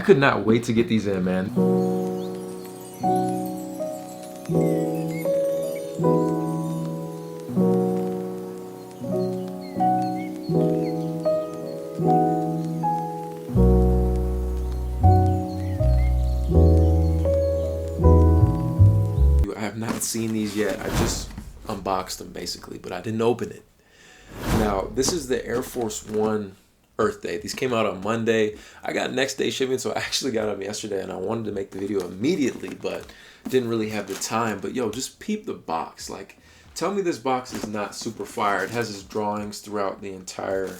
could not wait to get these in, man. I have not seen these yet. I just unboxed them basically, but I didn't open it. Now, this is the Air Force One Earth Day. These came out on Monday. I got next day shipping, so I actually got them yesterday, and I wanted to make the video immediately, but didn't really have the time. But yo, just peep the box. Like, tell me this box is not super fire. It has its drawings throughout the entire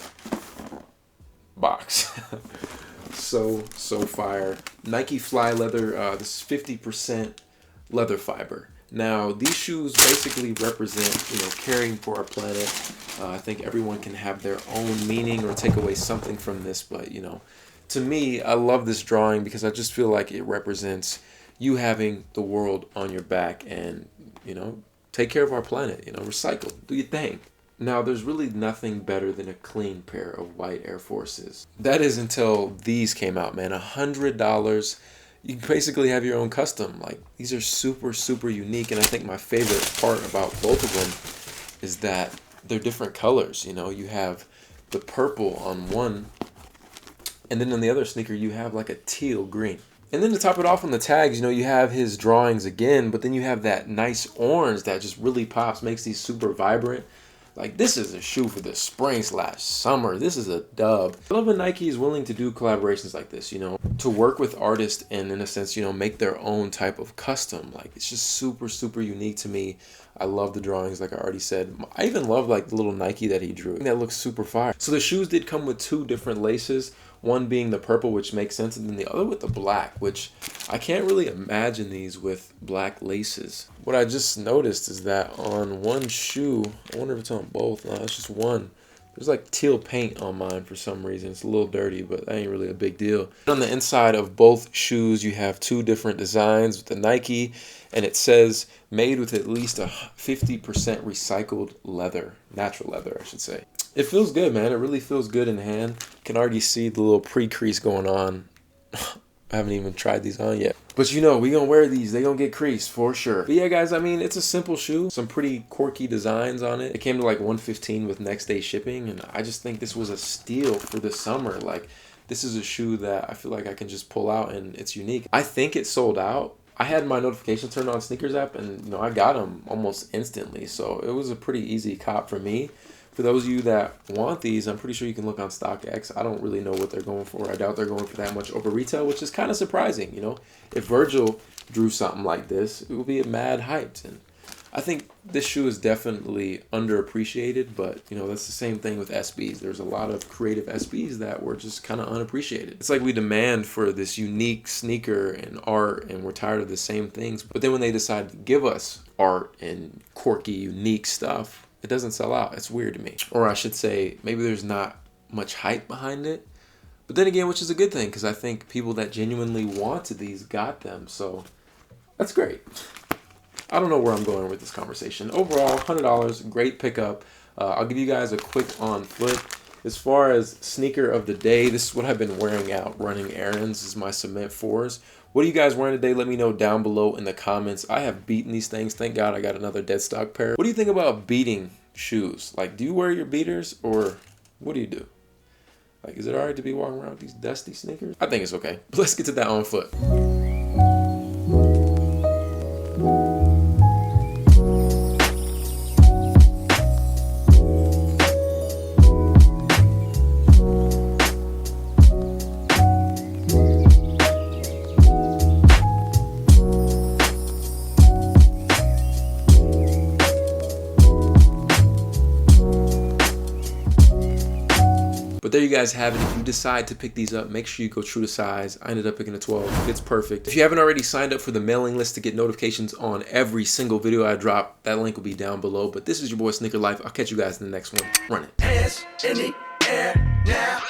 box. so fire. Nike Fly Leather. This is 50% leather fiber. Now, these shoes basically represent, caring for our planet. I think everyone can have their own meaning or take away something from this, but, to me, I love this drawing because I just feel like it represents you having the world on your back and, take care of our planet, recycle, do your thing. Now, there's really nothing better than a clean pair of white Air Forces. That is until these came out, man. $100. You can basically have your own custom. Like, these are super unique, and I think my favorite part about both of them is that they're different colors. You have the purple on one, and then on the other sneaker you have like a teal green. And then to top it off on the tags, you have his drawings again, but then you have that nice orange that just really pops, makes these super vibrant. Like, this is a shoe for the spring/summer. This is a dub. I love when Nike is willing to do collaborations like this, to work with artists and, in a sense, make their own type of custom. Like, it's just super unique to me. I love the drawings, like I already said. I even love, like, the little Nike that he drew. That looks super fire. So the shoes did come with two different laces. One being the purple, which makes sense, and then the other with the black, which I can't really imagine these with black laces. What I just noticed is that on one shoe, I wonder if it's on both. No, it's just one. There's like teal paint on mine for some reason. It's a little dirty, but that ain't really a big deal. On the inside of both shoes, you have two different designs with the Nike, and it says made with at least a 50% recycled leather, natural leather, I should say. It feels good, man. It really feels good in hand. Can already see the little pre-crease going on. I haven't even tried these on yet. But we gonna wear these. They gonna get creased for sure. But yeah, guys, I mean, it's a simple shoe. Some pretty quirky designs on it. It came to like $115 with next day shipping. And I just think this was a steal for the summer. Like, this is a shoe that I feel like I can just pull out and it's unique. I think it sold out. I had my notification turned on Sneakers app and, I got them almost instantly. So it was a pretty easy cop for me. For those of you that want these, I'm pretty sure you can look on StockX. I don't really know what they're going for. I doubt they're going for that much over retail, which is kind of surprising. If Virgil drew something like this, it would be mad hyped. And I think this shoe is definitely underappreciated, but that's the same thing with SBs. There's a lot of creative SBs that were just kind of unappreciated. It's like we demand for this unique sneaker and art, and we're tired of the same things. But then when they decide to give us art and quirky, unique stuff, it doesn't sell out. It's weird to me. Or I should say, maybe there's not much hype behind it. But then again, which is a good thing, because I think people that genuinely wanted these got them. So that's great. I don't know where I'm going with this conversation. Overall, $100, great pickup. I'll give you guys a quick on foot. As far as sneaker of the day, this is what I've been wearing out running errands. This is my Cement 4s. What are you guys wearing today? Let me know down below in the comments. I have beaten these things. Thank God I got another dead stock pair. What do you think about beating shoes? Like, do you wear your beaters or what do you do? Like, is it all right to be walking around with these dusty sneakers? I think it's okay. But let's get to that on foot. But there you guys have it. If you decide to pick these up, make sure you go true to size. I ended up picking a 12. It's perfect. If you haven't already signed up for the mailing list to get notifications on every single video I drop, that link will be down below. But this is your boy SneakerLife. I'll catch you guys in the next one. Run it. Hands in the air now.